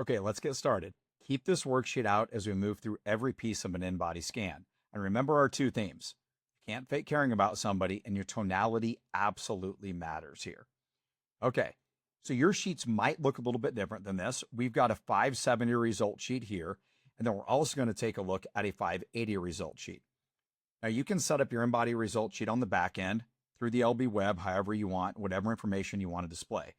Okay, let's get started. Keep this worksheet out as we move through every piece of an in-body scan. And remember our two themes. You can't fake caring about somebody, and your tonality absolutely matters here. Okay, so your sheets might look a little bit different than this. We've got a 570 result sheet here, and then we're also going to take a look at a 580 result sheet. Now you can set up your in-body result sheet on the back end through the LB web, however you want, whatever information you want to display.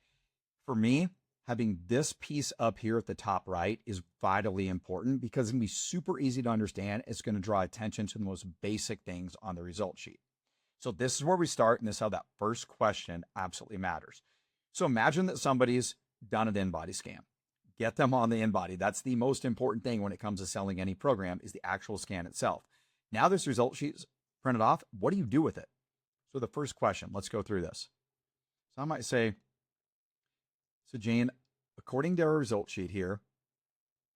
For me, having this piece up here at the top right is vitally important because it's going to be super easy to understand. It's going to draw attention to the most basic things on the result sheet. So this is where we start, and this is how that first question absolutely matters. So imagine that somebody's done an in-body scan. Get them on the in-body. That's the most important thing when it comes to selling any program is the actual scan itself. Now this result sheet's printed off. What do you do with it? So the first question, let's go through this. So I might say, so Jane, according to our result sheet here,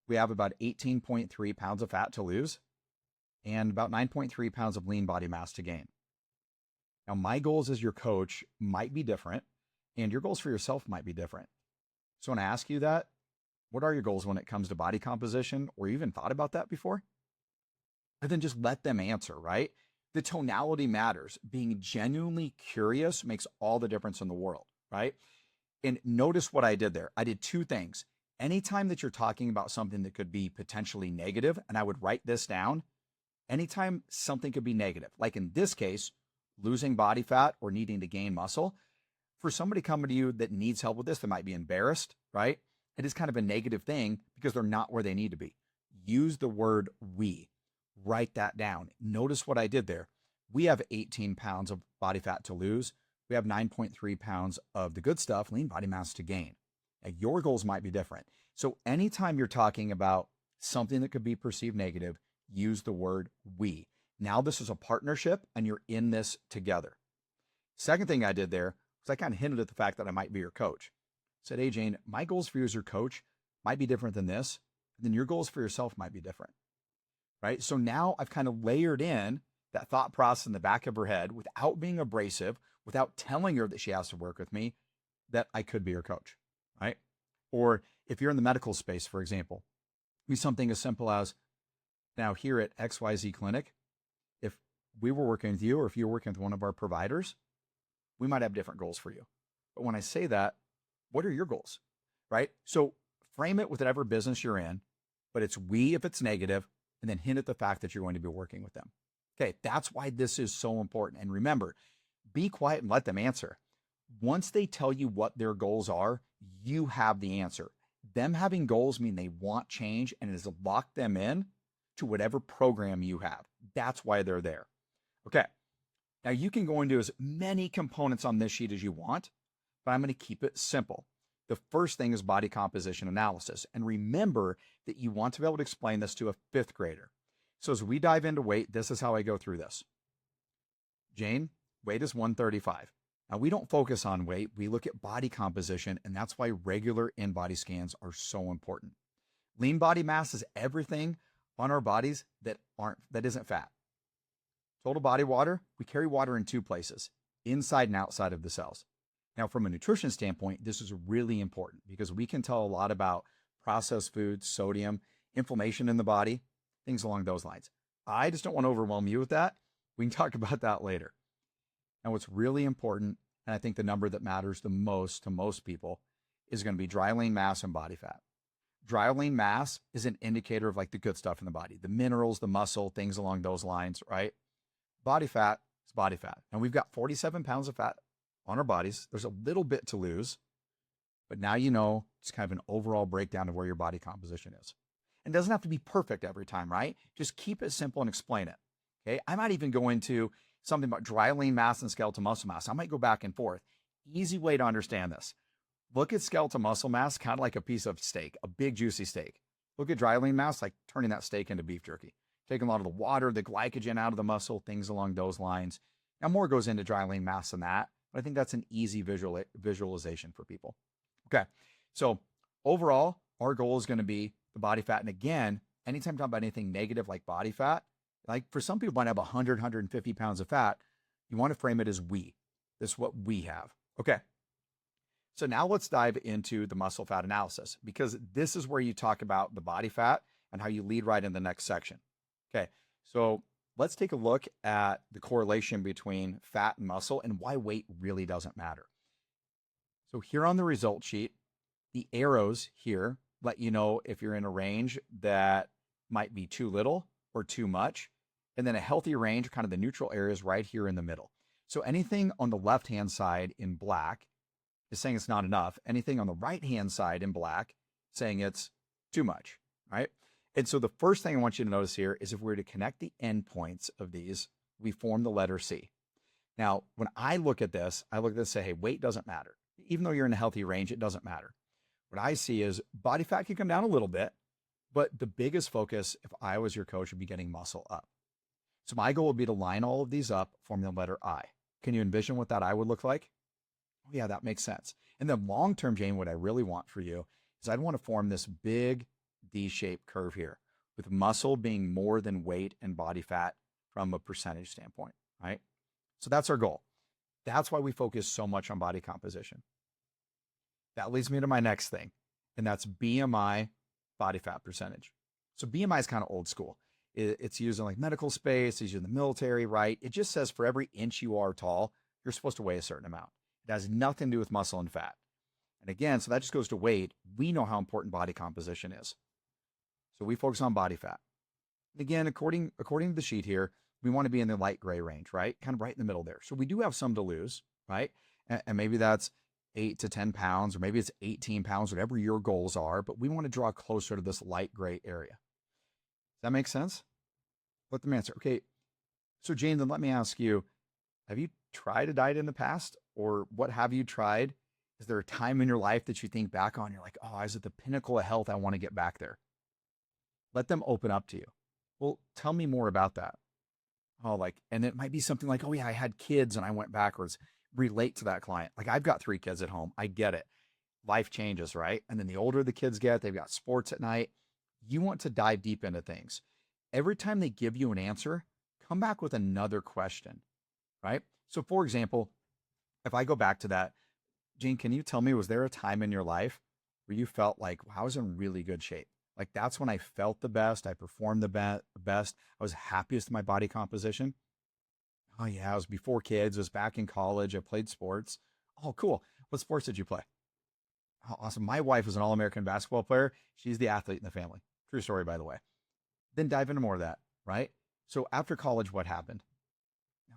we have about 18.3 pounds of fat to lose and about 9.3 pounds of lean body mass to gain. Now, my goals as your coach might be different, and your goals for yourself might be different. So when I ask you that, what are your goals when it comes to body composition, or you even thought about that before? And then just let them answer, right? The tonality matters. Being genuinely curious makes all the difference in the world, right? And notice what I did there. I did two things. Anytime that you're talking about something that could be potentially negative, and I would write this down, anytime something could be negative, like in this case, losing body fat or needing to gain muscle, for somebody coming to you that needs help with this, they might be embarrassed, right? It is kind of a negative thing because they're not where they need to be. Use the word we. Write that down. Notice what I did there. We have 18 pounds of body fat to lose. We have 9.3 pounds of the good stuff, lean body mass to gain. Now, your goals might be different. So anytime you're talking about something that could be perceived negative, use the word we. Now this is a partnership and you're in this together. Second thing I did there was I kind of hinted at the fact that I might be your coach. I said, hey, Jane, my goals for you as your coach might be different than this. And then your goals for yourself might be different, right? So now I've kind of layered in that thought process in the back of her head without being abrasive, without telling her that she has to work with me, that I could be her coach, right? Or if you're in the medical space, for example, be something as simple as, now here at XYZ Clinic, if we were working with you or if you're working with one of our providers, we might have different goals for you. But when I say that, what are your goals, right? So frame it with whatever business you're in, but it's we if it's negative, and then hint at the fact that you're going to be working with them. Okay, that's why this is so important. And remember, be quiet and let them answer. Once they tell you what their goals are, you have the answer. Them having goals mean they want change, and it is lock them in to whatever program you have. That's why they're there. Okay, now you can go into as many components on this sheet as you want, but I'm going to keep it simple. The first thing is body composition analysis. And remember that you want to be able to explain this to a fifth grader. So as we dive into weight, this is how I go through this. Jane, weight is 135. Now we don't focus on weight. We look at body composition, and that's why regular in-body scans are so important. Lean body mass is everything on our bodies that isn't fat. Total body water, we carry water in two places, inside and outside of the cells. Now, from a nutrition standpoint, this is really important because we can tell a lot about processed foods, sodium, inflammation in the body, things along those lines. I just don't want to overwhelm you with that. We can talk about that later. Now, what's really important, and I think the number that matters the most to most people, is going to be dry lean mass and body fat. Dry lean mass is an indicator of like the good stuff in the body, the minerals, the muscle, things along those lines, right? Body fat is body fat. And we've got 47 pounds of fat on our bodies. There's a little bit to lose, but now you know it's kind of an overall breakdown of where your body composition is. And it doesn't have to be perfect every time, right? Just keep it simple and explain it. Okay. I might even go into something about dry lean mass and skeletal muscle mass. I might go back and forth. Easy way to understand this. Look at skeletal muscle mass kind of like a piece of steak, a big juicy steak. Look at dry lean mass like turning that steak into beef jerky, taking a lot of the water, the glycogen out of the muscle, things along those lines. Now more goes into dry lean mass than that, but I think that's an easy visualization for people. Okay, so overall, our goal is going to be the body fat. And again, anytime talking about anything negative like body fat, like for some people might have 100, 150 pounds of fat, you want to frame it as we. This is what we have. Okay. So now let's dive into the muscle fat analysis because this is where you talk about the body fat and how you lead right in the next section. Okay, so let's take a look at the correlation between fat and muscle and why weight really doesn't matter. So here on the result sheet, the arrows here let you know if you're in a range that might be too little or too much. And then a healthy range, kind of the neutral areas right here in the middle. So anything on the left-hand side in black is saying it's not enough. Anything on the right-hand side in black saying it's too much, right? And so the first thing I want you to notice here is if we were to connect the endpoints of these, we form the letter C. Now, when I look at this and say, hey, weight doesn't matter. Even though you're in a healthy range, it doesn't matter. What I see is body fat can come down a little bit, but the biggest focus, if I was your coach, would be getting muscle up. So my goal would be to line all of these up, form the letter I. Can you envision what that I would look like? Oh yeah, that makes sense. And then long-term, Jane, what I really want for you is I'd want to form this big D-shaped curve here with muscle being more than weight and body fat from a percentage standpoint, right? So that's our goal. That's why we focus so much on body composition. That leads me to my next thing, and that's BMI, body fat percentage. So BMI is kind of old school. It's used in like medical space, it's used in the military, right? It just says for every inch you are tall, you're supposed to weigh a certain amount. It has nothing to do with muscle and fat. And again, so that just goes to weight. We know how important body composition is. So we focus on body fat. And again, according to the sheet here, we want to be in the light gray range, right? Kind of right in the middle there. So we do have some to lose, right? And maybe that's 8 to 10 pounds, or maybe it's 18 pounds, whatever your goals are, but we want to draw closer to this light gray area. Does that make sense? Let them answer. Okay. So Jane, then let me ask you, have you tried a diet in the past, or what have you tried? Is there a time in your life that you think back on? You're like, oh, I was at the pinnacle of health. I want to get back there. Let them open up to you. Well, tell me more about that. Oh, and it might be something like, oh yeah, I had kids and I went backwards. Relate to that client. Like I've got 3 kids at home. I get it. Life changes, right? And then the older the kids get, they've got sports at night. You want to dive deep into things. Every time they give you an answer, come back with another question, right? So for example, if I go back to that, Jane, can you tell me, was there a time in your life where you felt like, wow, I was in really good shape? Like that's when I felt the best. I performed the best. I was happiest in my body composition. Oh yeah, it was before kids. It was back in college. I played sports. Oh, cool. What sports did you play? Oh, awesome. My wife was an All-American basketball player. She's the athlete in the family. True story, by the way. Then dive into more of that, right? So after college, what happened?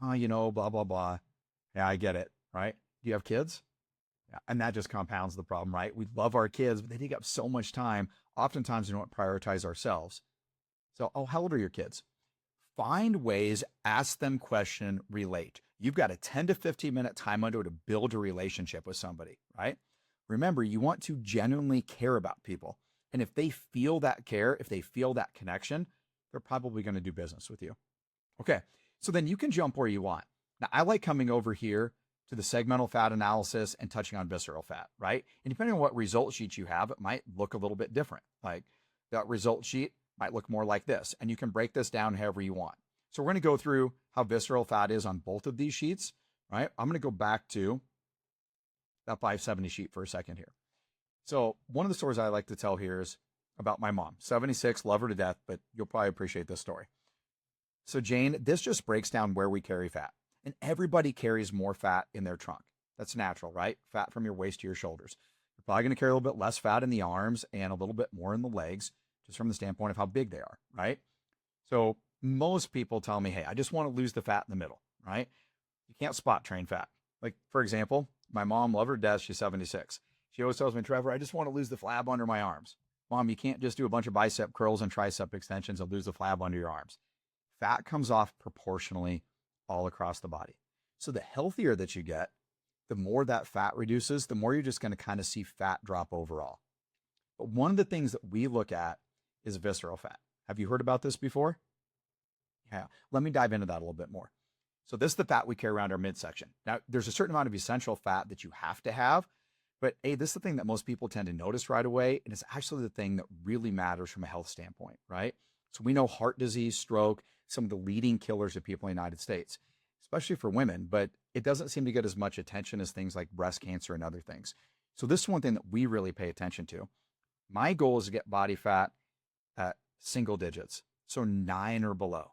Oh, blah, blah, blah. Yeah, I get it, right? Do you have kids? Yeah. And that just compounds the problem, right? We love our kids, but they take up so much time. Oftentimes, we don't prioritize ourselves. So, oh, how old are your kids? Find ways, ask them question, relate. You've got a 10 to 15 minute time window to build a relationship with somebody, right? Remember, you want to genuinely care about people. And if they feel that care, if they feel that connection, they're probably going to do business with you. Okay, so then you can jump where you want. Now, I like coming over here to the segmental fat analysis and touching on visceral fat, right? And depending on what result sheet you have, it might look a little bit different. Like that result sheet might look more like this, and you can break this down however you want. So we're going to go through how visceral fat is on both of these sheets, right? I'm going to go back to that 570 sheet for a second here. So one of the stories I like to tell here is about my mom, 76, love her to death, but you'll probably appreciate this story. So Jane, this just breaks down where we carry fat. And everybody carries more fat in their trunk. That's natural, right? Fat from your waist to your shoulders. You're probably going to carry a little bit less fat in the arms and a little bit more in the legs, just from the standpoint of how big they are, right? So most people tell me, hey, I just want to lose the fat in the middle, right? You can't spot train fat. Like, for example, my mom, love her to death, she's 76. She always tells me, Trevor, I just want to lose the flab under my arms. Mom, you can't just do a bunch of bicep curls and tricep extensions and lose the flab under your arms. Fat comes off proportionally all across the body. So the healthier that you get, the more that fat reduces, the more you're just going to kind of see fat drop overall. But one of the things that we look at is visceral fat. Have you heard about this before? Yeah. Let me dive into that a little bit more. So this is the fat we carry around our midsection. Now, there's a certain amount of essential fat that you have to have, but hey, this is the thing that most people tend to notice right away, and it's actually the thing that really matters from a health standpoint, right? So we know heart disease, stroke, some of the leading killers of people in the United States, especially for women, but it doesn't seem to get as much attention as things like breast cancer and other things. So this is one thing that we really pay attention to. My goal is to get body fat at single digits, so 9 or below.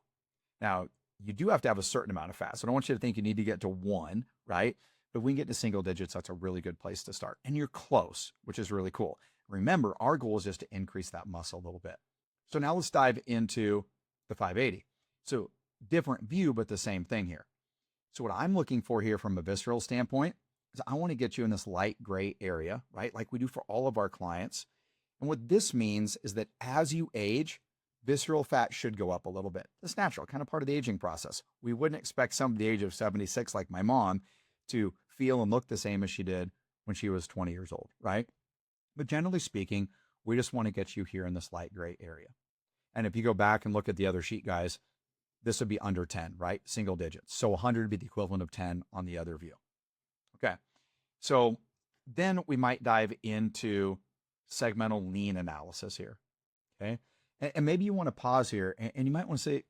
Now, you do have to have a certain amount of fat. So I don't want you to think you need to get to 1, right? But if we can get to single digits, that's a really good place to start. And you're close, which is really cool. Remember, our goal is just to increase that muscle a little bit. So now let's dive into the 580. So different view, but the same thing here. So what I'm looking for here from a visceral standpoint is I want to get you in this light gray area, right? Like we do for all of our clients. And what this means is that as you age, visceral fat should go up a little bit. That's natural, kind of part of the aging process. We wouldn't expect somebody the age of 76, like my mom, to feel and look the same as she did when she was 20 years old, right? But generally speaking, we just want to get you here in this light gray area. And if you go back and look at the other sheet, guys, this would be under 10, right? Single digits. So 100 would be the equivalent of 10 on the other view. Okay. So then we might dive into segmental lean analysis here. Okay. And maybe you want to pause here and you might want to say,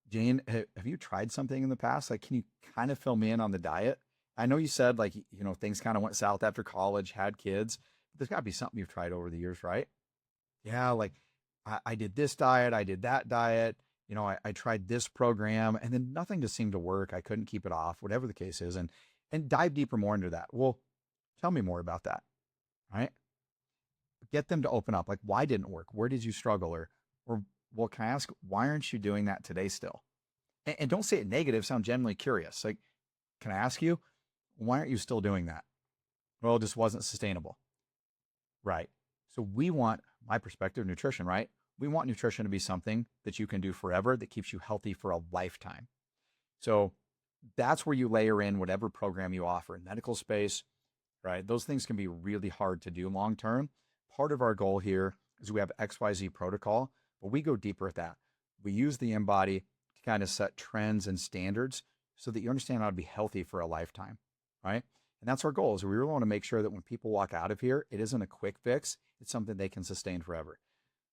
Jane, have you tried something in the past? Like, can you kind of fill me in on the diet? I know you said like, things kind of went south after college, had kids. There's got to be something you've tried over the years, right? Yeah. Like I did this diet. I did that diet. I tried this program and then nothing just seemed to work. I couldn't keep it off, whatever the case is. And dive deeper more into that. Well, tell me more about that. Right. Get them to open up. Like, why didn't it work? Where did you struggle? Or well, can I ask, why aren't you doing that today still? And don't say it negative, sound genuinely curious. Like, can I ask you, why aren't you still doing that? Well, it just wasn't sustainable. Right. So we want, my perspective, nutrition, right? We want nutrition to be something that you can do forever, that keeps you healthy for a lifetime. So that's where you layer in whatever program you offer in medical space, right? Those things can be really hard to do long term. Part of our goal here is we have XYZ protocol, but we go deeper at that. We use the InBody to kind of set trends and standards so that you understand how to be healthy for a lifetime, right? And that's our goal, is we really want to make sure that when people walk out of here, it isn't a quick fix. It's something they can sustain forever.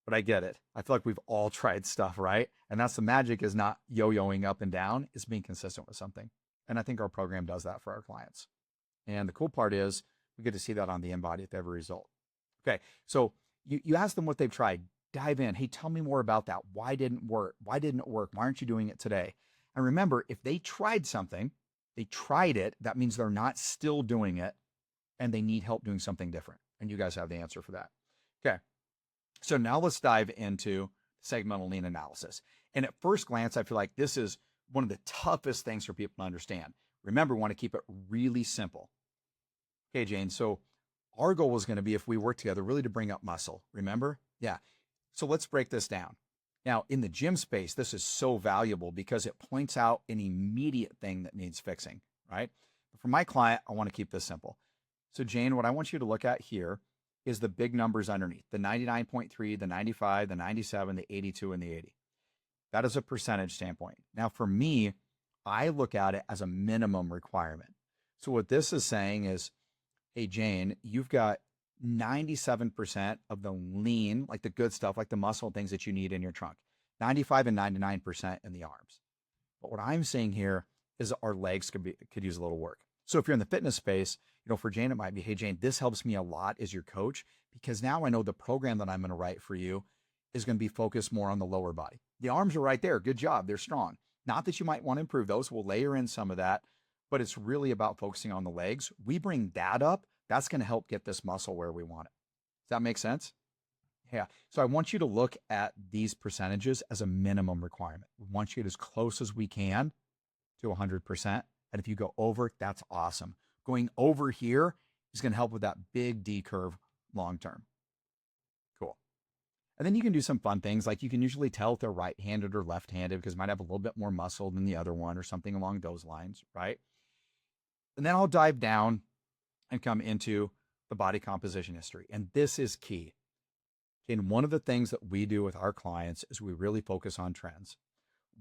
But I get it. I feel like we've all tried stuff, right? And that's the magic, is not yo-yoing up and down. It's being consistent with something. And I think our program does that for our clients. And the cool part is we get to see that on the InBody at every result. Okay, so you ask them what they've tried. Dive in. Hey, tell me more about that. Why didn't it work? Why didn't it work? Why aren't you doing it today? And remember, if they tried something, they tried it, that means they're not still doing it and they need help doing something different. And you guys have the answer for that. Okay, so now let's dive into segmental lean analysis. And at first glance, I feel like this is one of the toughest things for people to understand. Remember, we want to keep it really simple. Okay, Jane, so our goal was going to be, if we work together, really to bring up muscle. Remember? Yeah. So let's break this down. Now, in the gym space, this is so valuable because it points out an immediate thing that needs fixing, right? But for my client, I want to keep this simple. So Jane, what I want you to look at here is the big numbers underneath, the 99.3, the 95, the 97, the 82, and the 80. That is a percentage standpoint. Now, for me, I look at it as a minimum requirement. So what this is saying is, hey, Jane, you've got 97% of the lean, like the good stuff, like the muscle things that you need in your trunk, 95 and 99% in the arms. But what I'm saying here is our legs could use a little work. So if you're in the fitness space, for Jane, it might be, hey, Jane, this helps me a lot as your coach, because now I know the program that I'm going to write for you is going to be focused more on the lower body. The arms are right there. Good job. They're strong. Not that you might want to improve those. We'll layer in some of that, but it's really about focusing on the legs. We bring that up. That's going to help get this muscle where we want it. Does that make sense? Yeah. So I want you to look at these percentages as a minimum requirement. We want you to get as close as we can to 100%. And if you go over, that's awesome. Going over here is going to help with that big D curve long term. Cool. And then you can do some fun things, like you can usually tell if they're right-handed or left-handed because it might have a little bit more muscle than the other one or something along those lines, right? And then I'll dive down and come into the body composition history. And this is key. And one of the things that we do with our clients is we really focus on trends.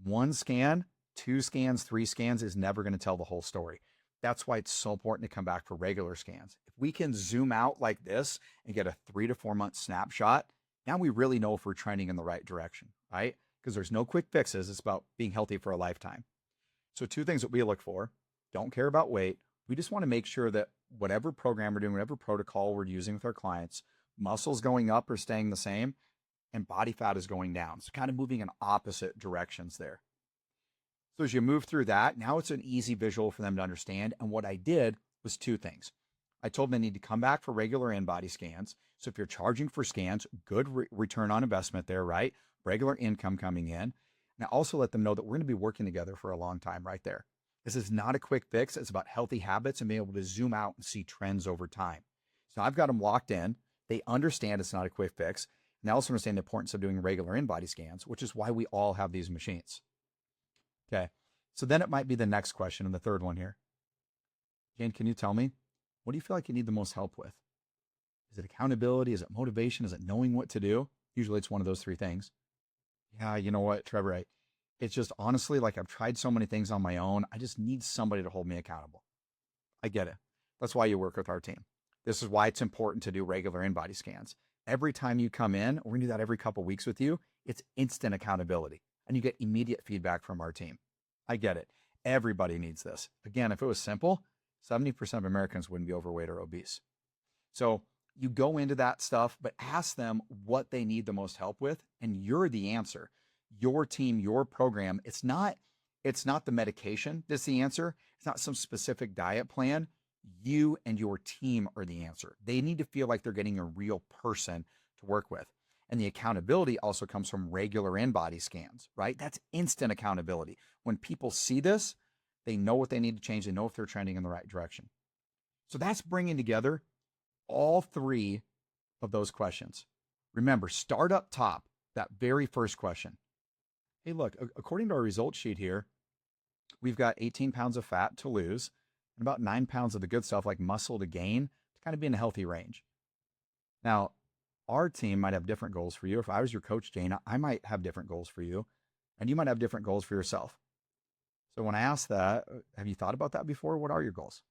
1 scan, 2 scans, 3 scans is never going to tell the whole story. That's why it's so important to come back for regular scans. If we can zoom out like this and get a 3 to 4 month snapshot, now we really know if we're trending in the right direction, right? Because there's no quick fixes. It's about being healthy for a lifetime. So 2 things that we look for: don't care about weight, We just want to make sure that whatever program we're doing, whatever protocol we're using with our clients, muscles going up or staying the same, and body fat is going down. So kind of moving in opposite directions there. So as you move through that, now it's an easy visual for them to understand. And what I did was two things. I told them they need to come back for regular in-body scans. So if you're charging for scans, good return on investment there, right? Regular income coming in. And I also let them know that we're going to be working together for a long time right there. This is not a quick fix. It's about healthy habits and being able to zoom out and see trends over time. So I've got them locked in. They understand it's not a quick fix. And they also understand the importance of doing regular in-body scans, which is why we all have these machines. Okay. So then it might be the next question and the third one here. Jane, can you tell me, what do you feel like you need the most help with? Is it accountability? Is it motivation? Is it knowing what to do? Usually it's one of those three things. Yeah, you know what, Trevor, it's just honestly, like I've tried so many things on my own. I just need somebody to hold me accountable. I get it. That's why you work with our team. This is why it's important to do regular in-body scans. Every time you come in, we're going to do that every couple of weeks with you. It's instant accountability and you get immediate feedback from our team. I get it. Everybody needs this. Again, if it was simple, 70% of Americans wouldn't be overweight or obese. So you go into that stuff, but ask them what they need the most help with, and you're the answer. Your team, your program, it's not the medication that's the answer. It's not some specific diet plan. You and your team are the answer. They need to feel like they're getting a real person to work with. And the accountability also comes from regular in-body scans, right? That's instant accountability. When people see this, they know what they need to change. They know if they're trending in the right direction. So that's bringing together all three of those questions. Remember, start up top, that very first question. Hey, look, according to our results sheet here, we've got 18 pounds of fat to lose and about 9 pounds of the good stuff like muscle to gain to kind of be in a healthy range. Now, our team might have different goals for you. If I was your coach, Jane, I might have different goals for you, and you might have different goals for yourself. So when I ask that, have you thought about that before? What are your goals?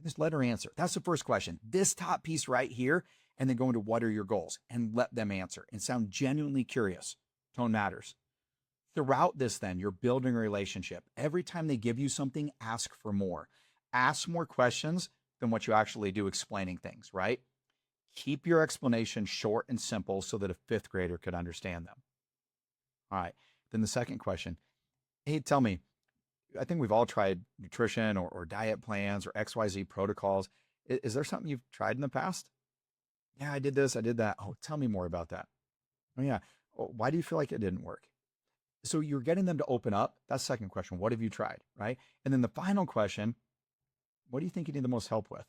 Just let her answer. That's the first question. This top piece right here, and then go into what are your goals and let them answer and sound genuinely curious. Tone matters. Throughout this, then, you're building a relationship. Every time they give you something, ask for more. Ask more questions than what you actually do explaining things, right? Keep your explanation short and simple so that a fifth grader could understand them. All right. Then the second question. Hey, tell me, I think we've all tried nutrition or diet plans or XYZ protocols. Is there something you've tried in the past? Yeah, I did this, I did that. Oh, tell me more about that. Oh, yeah. Why do you feel like it didn't work? So you're getting them to open up. That's the second question. What have you tried? Right. And then the final question, what do you think you need the most help with?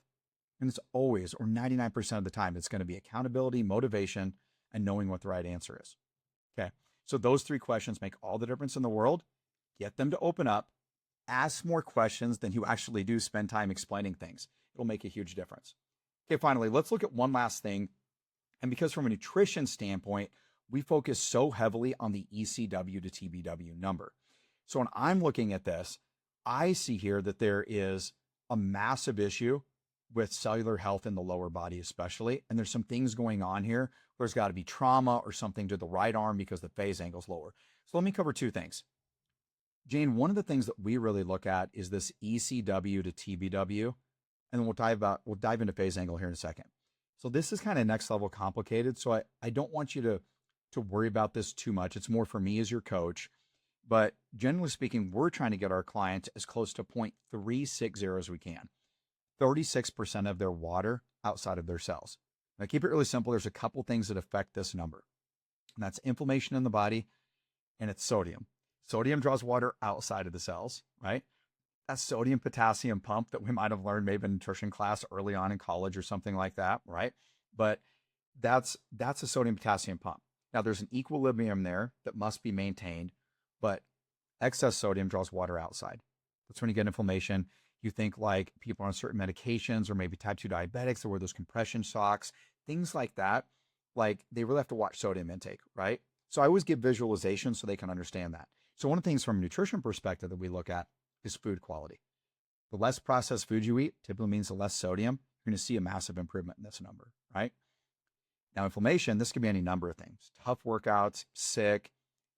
And it's always, or 99% of the time, it's going to be accountability, motivation, and knowing what the right answer is. Okay. So those three questions make all the difference in the world. Get them to open up. Ask more questions than you actually do spend time explaining things. It'll make a huge difference. Okay, finally, let's look at one last thing. And because from a nutrition standpoint, we focus so heavily on the ECW to TBW number. So when I'm looking at this, I see here that there is a massive issue with cellular health in the lower body especially. And there's some things going on here. There's got to be trauma or something to the right arm because the phase angle's lower. So let me cover two things. Jane, one of the things that we really look at is this ECW to TBW, and then we'll dive into phase angle here in a second. So this is kind of next level complicated. So I don't want you to worry about this too much. It's more for me as your coach. But generally speaking, we're trying to get our clients as close to 0.360 as we can. 36% of their water outside of their cells. Now keep it really simple. There's a couple things that affect this number. And that's inflammation in the body and it's sodium. Sodium draws water outside of the cells, right? That's sodium potassium pump that we might have learned maybe in nutrition class early on in college or something like that, right? But that's a sodium potassium pump. Now there's an equilibrium there that must be maintained, but excess sodium draws water outside. That's when you get inflammation. You think like people on certain medications or maybe type 2 diabetics that wear those compression socks, things like that. Like they really have to watch sodium intake, right? So I always give visualization so they can understand that. So one of the things from a nutrition perspective that we look at is food quality. The less processed food you eat typically means the less sodium. You're going to see a massive improvement in this number, right? Now, inflammation, this can be any number of things. Tough workouts, sick,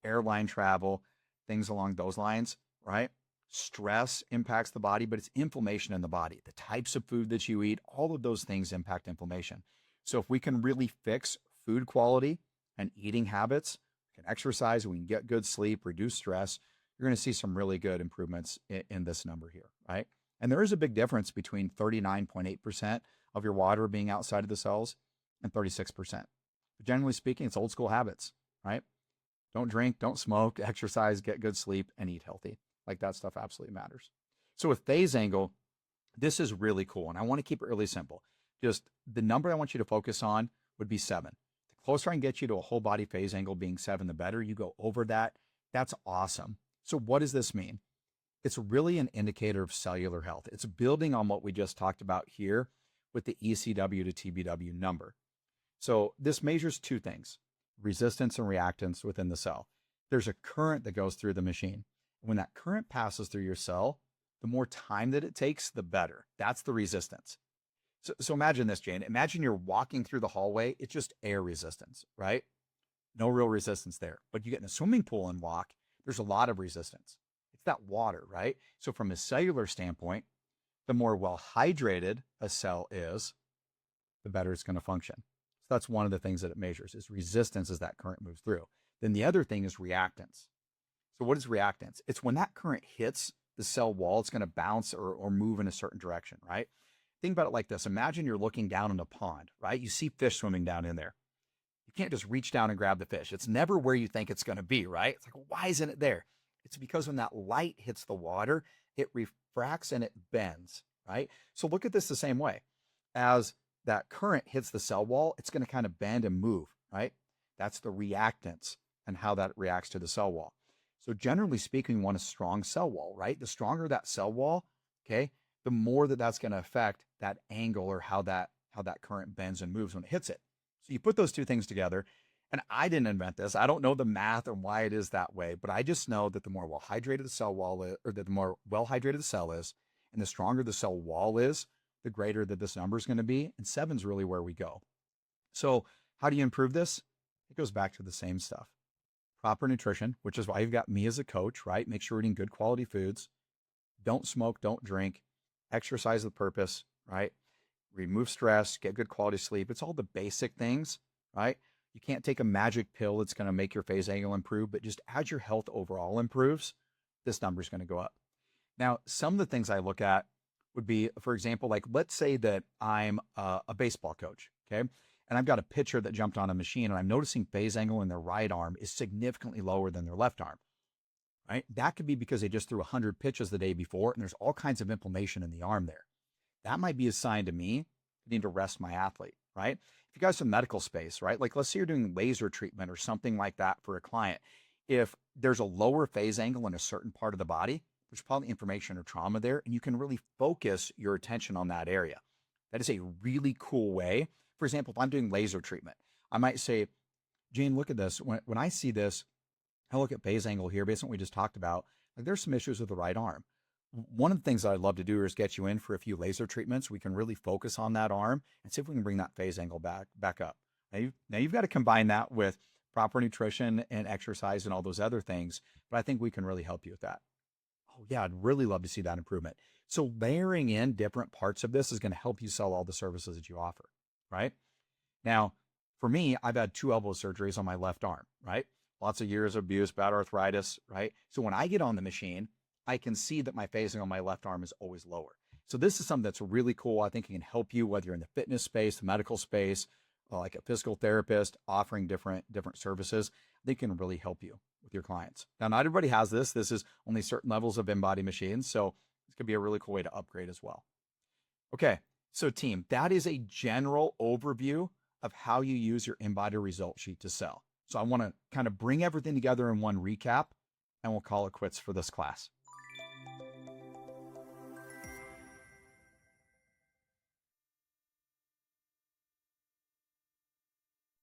airline travel, things along those lines, right? Stress impacts the body, but it's inflammation in the body. The types of food that you eat, all of those things impact inflammation. So if we can really fix food quality and eating habits, we can exercise, we can get good sleep, reduce stress, you're going to see some really good improvements in this number here, right? And there is a big difference between 39.8% of your water being outside of the cells and 36%. But generally speaking, it's old school habits, right? Don't drink, don't smoke, exercise, get good sleep, and eat healthy. Like that stuff absolutely matters. So with phase angle, this is really cool. And I want to keep it really simple. Just the number I want you to focus on would be 7. The closer I can get you to a whole body phase angle being 7, the better. You go over that, that's awesome. So what does this mean? It's really an indicator of cellular health. It's building on what we just talked about here with the ECW to TBW number. So this measures 2 things, resistance and reactance within the cell. There's a current that goes through the machine. When that current passes through your cell, the more time that it takes, the better. That's the resistance. So imagine this, Jane. Imagine you're walking through the hallway. It's just air resistance, right? No real resistance there. But you get in a swimming pool and walk, there's a lot of resistance. It's that water, right? So from a cellular standpoint, the more well hydrated a cell is, the better it's going to function. So that's one of the things that it measures is resistance as that current moves through. Then the other thing is reactance. So what is reactance? It's when that current hits the cell wall, it's going to bounce or move in a certain direction, right? Think about it like this. Imagine you're looking down in a pond, right? You see fish swimming down in there. You can't just reach down and grab the fish. It's never where you think it's going to be, right? It's like, why isn't it there? It's because when that light hits the water, it refracts and it bends, right? So look at this the same way. As that current hits the cell wall, it's going to kind of bend and move, right? That's the reactance and how that reacts to the cell wall. So generally speaking, we want a strong cell wall, right? The stronger that cell wall, okay, the more that's going to affect that angle or how that current bends and moves when it hits it. So you put those 2 things together, and I didn't invent this. I don't know the math and why it is that way, but I just know that the more well hydrated the cell wall is, or that the more well hydrated the cell is, and the stronger the cell wall is, the greater that this number is going to be. And 7 is really where we go. So how do you improve this? It goes back to the same stuff. Proper nutrition, which is why you've got me as a coach, right? Make sure you're eating good quality foods. Don't smoke, don't drink. Exercise with purpose, right? Remove stress, get good quality sleep. It's all the basic things, right? You can't take a magic pill that's going to make your phase angle improve, but just as your health overall improves, this number is going to go up. Now, some of the things I look at would be, for example, like let's say that I'm a baseball coach, okay? And I've got a pitcher that jumped on a machine and I'm noticing phase angle in their right arm is significantly lower than their left arm, right? That could be because they just threw 100 pitches the day before and there's all kinds of inflammation in the arm there. That might be a sign to me I need to rest my athlete, right? If you guys have medical space, right? Like let's say you're doing laser treatment or something like that for a client. If there's a lower phase angle in a certain part of the body, there's probably inflammation or trauma there, and you can really focus your attention on that area. That is a really cool way. For example, if I'm doing laser treatment, I might say, Jane, look at this. When I see this, I look at phase angle here based on what we just talked about. Like there's some issues with the right arm. One of the things that I'd love to do is get you in for a few laser treatments. We can really focus on that arm and see if we can bring that phase angle back up. Now you've got to combine that with proper nutrition and exercise and all those other things, but I think we can really help you with that. Oh yeah, I'd really love to see that improvement. So layering in different parts of this is going to help you sell all the services that you offer, right? Now, for me, I've had 2 elbow surgeries on my left arm, right? Lots of years of abuse, bad arthritis, right? So when I get on the machine, I can see that my phasing on my left arm is always lower. So this is something that's really cool. I think it can help you whether you're in the fitness space, the medical space, like a physical therapist offering different services. They can really help you with your clients. Now, not everybody has this. This is only certain levels of in-body machines. So this could be a really cool way to upgrade as well. Okay, so team, that is a general overview of how you use your in-body result sheet to sell. So I want to kind of bring everything together in one recap, and we'll call it quits for this class.